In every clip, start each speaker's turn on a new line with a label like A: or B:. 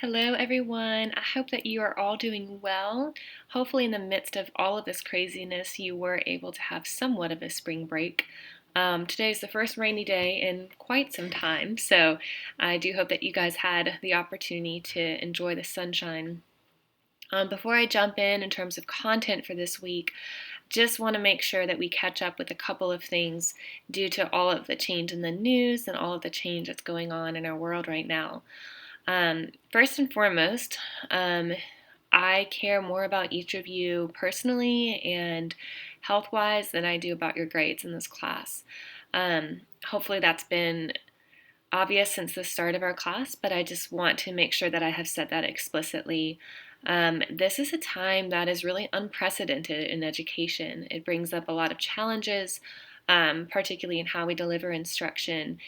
A: Hello, everyone. I hope that you are all doing well. Hopefully, in the midst of all of this craziness, you were able to have somewhat of a spring break. Today is the first rainy day in quite some time, so I do hope that you guys had the opportunity to enjoy the sunshine. Before I jump in terms of content for this week, just want to make sure that we catch up with a couple of things due to all of the change in the news and all of the change that's going on in our world right now. First and foremost, I care more about each of you personally and health wise than I do about your grades in this class. Hopefully, that's been obvious since the start of our class, but I just want to make sure that I have said that explicitly. This is a time that is really unprecedented in education. It brings up a lot of challenges, particularly in how we deliver instruction.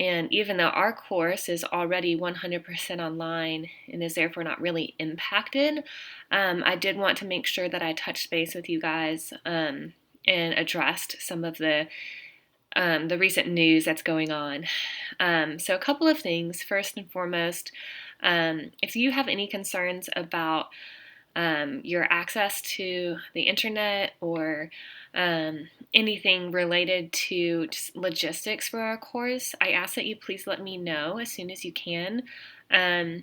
A: And even though our course is already 100% online and is therefore not really impacted, I did want to make sure that I touched base with you guys and addressed some of the recent news that's going on. So, a couple of things. First and foremost, if you have any concerns about your access to the internet or anything related to just logistics for our course, I ask that you please let me know as soon as you can. Um,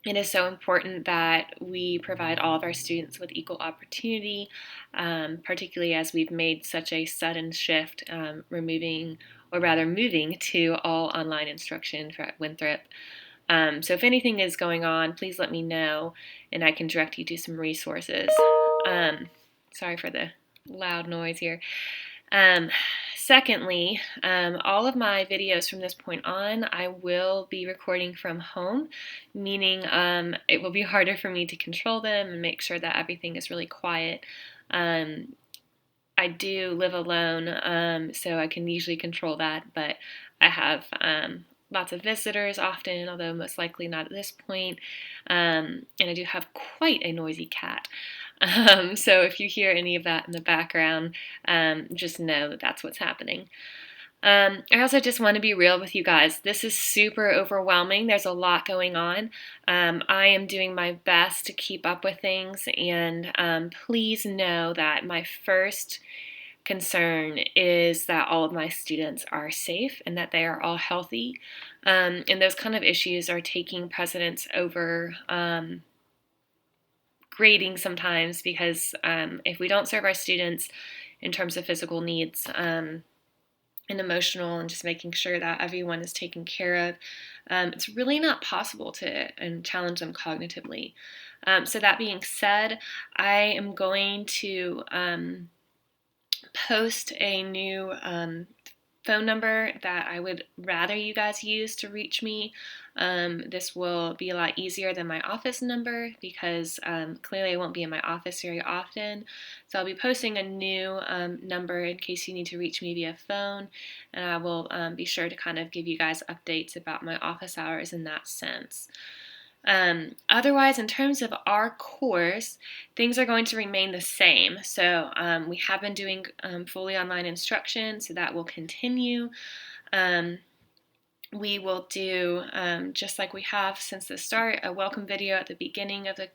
A: it is so important that we provide all of our students with equal opportunity, particularly as we've made such a sudden shift, removing or rather moving to all online instruction for Winthrop. So if anything is going on, please let me know and I can direct you to some resources. Sorry for the loud noise here. Um, Secondly, all of my videos from this point on, I will be recording from home, meaning it will be harder for me to control them and make sure that everything is really quiet. I do live alone, so I can usually control that, but I have lots of visitors often, although most likely not at this point. And I do have quite a noisy cat. So if you hear any of that in the background, just know that that's what's happening. I also just want to be real with you guys. This is super overwhelming. There's a lot going on. I am doing my best to keep up with things, and please know that my first concern is that all of my students are safe and that they are all healthy. And those kind of issues are taking precedence over grading sometimes because if we don't serve our students in terms of physical needs, and emotional and just making sure that everyone is taken care of, it's really not possible to challenge them cognitively. So that being said, I am going to post a new phone number that I would rather you guys use to reach me. This will be a lot easier than my office number because clearly I won't be in my office very often. So I'll be posting a new number in case you need to reach me via phone, and I will be sure to kind of give you guys updates about my office hours in that sense. Otherwise, in terms of our course, things are going to remain the same. So we have been doing fully online instruction, so that will continue. We will do, just like we have since the start, a welcome video at the beginning of the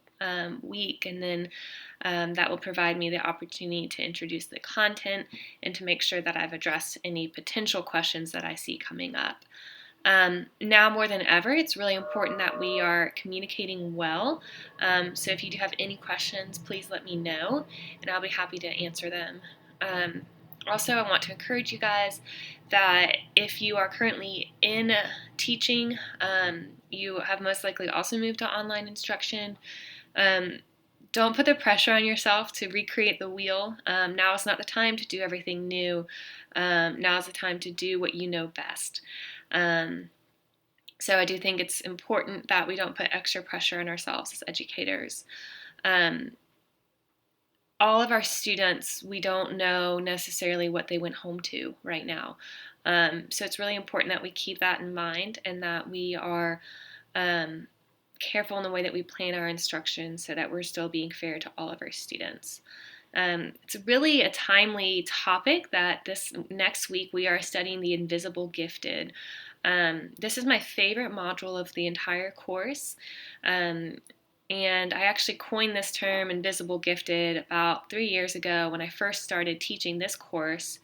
A: week, and then that will provide me the opportunity to introduce the content and to make sure that I've addressed any potential questions that I see coming up. Now more than ever, it's really important that we are communicating well. So if you do have any questions, please let me know, and I'll be happy to answer them. Also, I want to encourage you guys that if you are currently in teaching, you have most likely also moved to online instruction. Don't put the pressure on yourself to recreate the wheel. Now is not the time to do everything new. Now is the time to do what you know best. So I do think it's important that we don't put extra pressure on ourselves as educators. All of our students, we don't know necessarily what they went home to right now. So it's really important that we keep that in mind and that we are careful in the way that we plan our instruction so that we're still being fair to all of our students. It's really a timely topic that this next week we are studying the invisible gifted. This is my favorite module of the entire course. And I actually coined this term, invisible gifted, about 3 years ago when I first started teaching this course.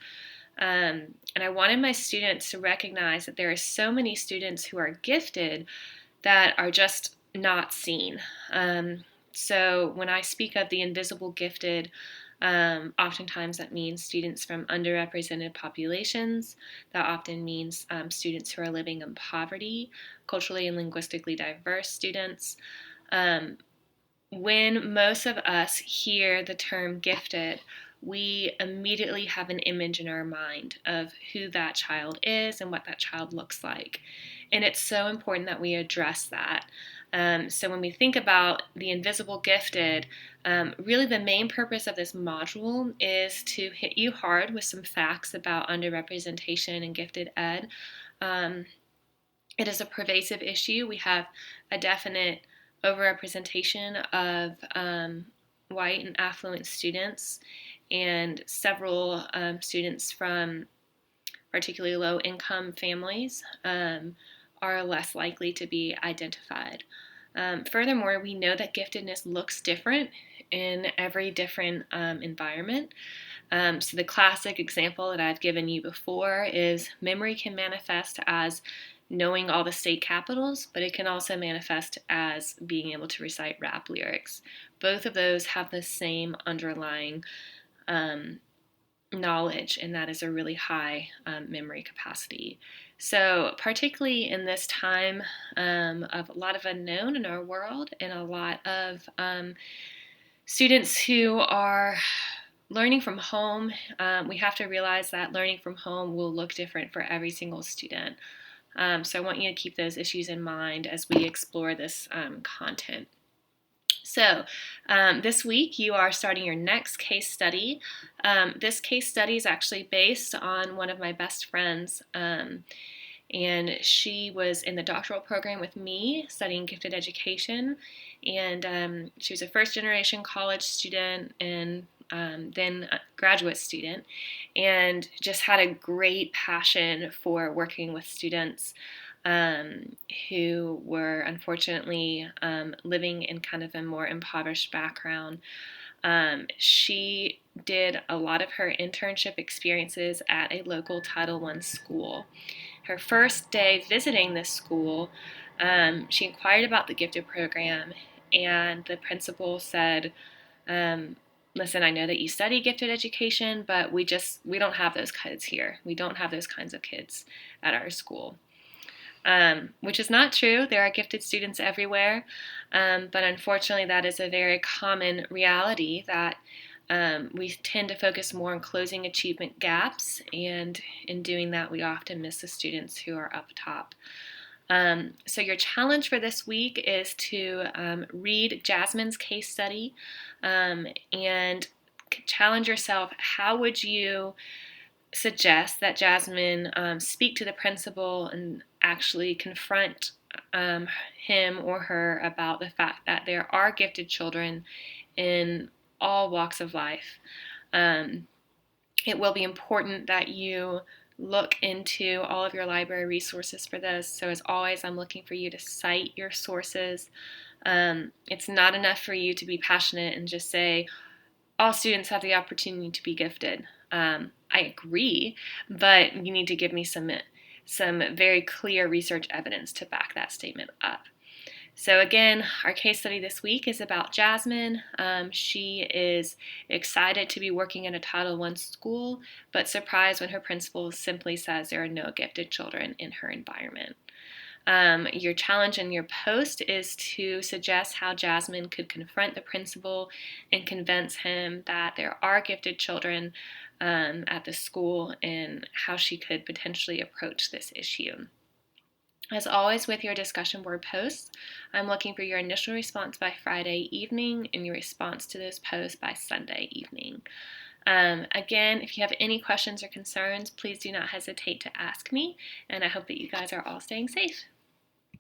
A: And I wanted my students to recognize that there are so many students who are gifted that are just not seen. So when I speak of the invisible gifted, oftentimes that means students from underrepresented populations. That often means students who are living in poverty, culturally and linguistically diverse students. When most of us hear the term gifted, we immediately have an image in our mind of who that child is and what that child looks like. And it's so important that we address that. So when we think about the invisible gifted, really the main purpose of this module is to hit you hard with some facts about underrepresentation and gifted ed. It is a pervasive issue. We have a definite overrepresentation of white and affluent students, and several students from particularly low income families are less likely to be identified. Furthermore, we know that giftedness looks different in every different environment. So the classic example that I've given you before is memory can manifest as knowing all the state capitals, but it can also manifest as being able to recite rap lyrics. Both of those have the same underlying knowledge, and that is a really high memory capacity. So particularly in this time of a lot of unknown in our world and a lot of students who are learning from home, we have to realize that learning from home will look different for every single student. So I want you to keep those issues in mind as we explore this content. So this week you are starting your next case study. This case study is actually based on one of my best friends, and she was in the doctoral program with me studying gifted education, and she was a first-generation college student and then a graduate student, and just had a great passion for working with students who were unfortunately living in kind of a more impoverished background. She did a lot of her internship experiences at a local Title I school. Her first day visiting this school, she inquired about the gifted program, and the principal said, listen, I know that you study gifted education, but we don't have those kids here. We don't have those kinds of kids at our school. Which is not true. There are gifted students everywhere, but unfortunately that is a very common reality that we tend to focus more on closing achievement gaps, and in doing that we often miss the students who are up top. So your challenge for this week is to read Jasmine's case study and challenge yourself. How would you suggest that Jasmine speak to the principal and actually confront him or her about the fact that there are gifted children in all walks of life? It will be important that you look into all of your library resources for this. So as always, I'm looking for you to cite your sources. It's not enough for you to be passionate and just say, all students have the opportunity to be gifted. I agree, but you need to give me some very clear research evidence to back that statement up. So again, our case study this week is about Jasmine. She is excited to be working in a Title I school, but surprised when her principal simply says there are no gifted children in her environment. Your challenge in your post is to suggest how Jasmine could confront the principal and convince him that there are gifted children at the school and how she could potentially approach this issue. As always with your discussion board posts, I'm looking for your initial response by Friday evening and your response to those posts by Sunday evening. Again, if you have any questions or concerns, please do not hesitate to ask me, and I hope that you guys are all staying safe.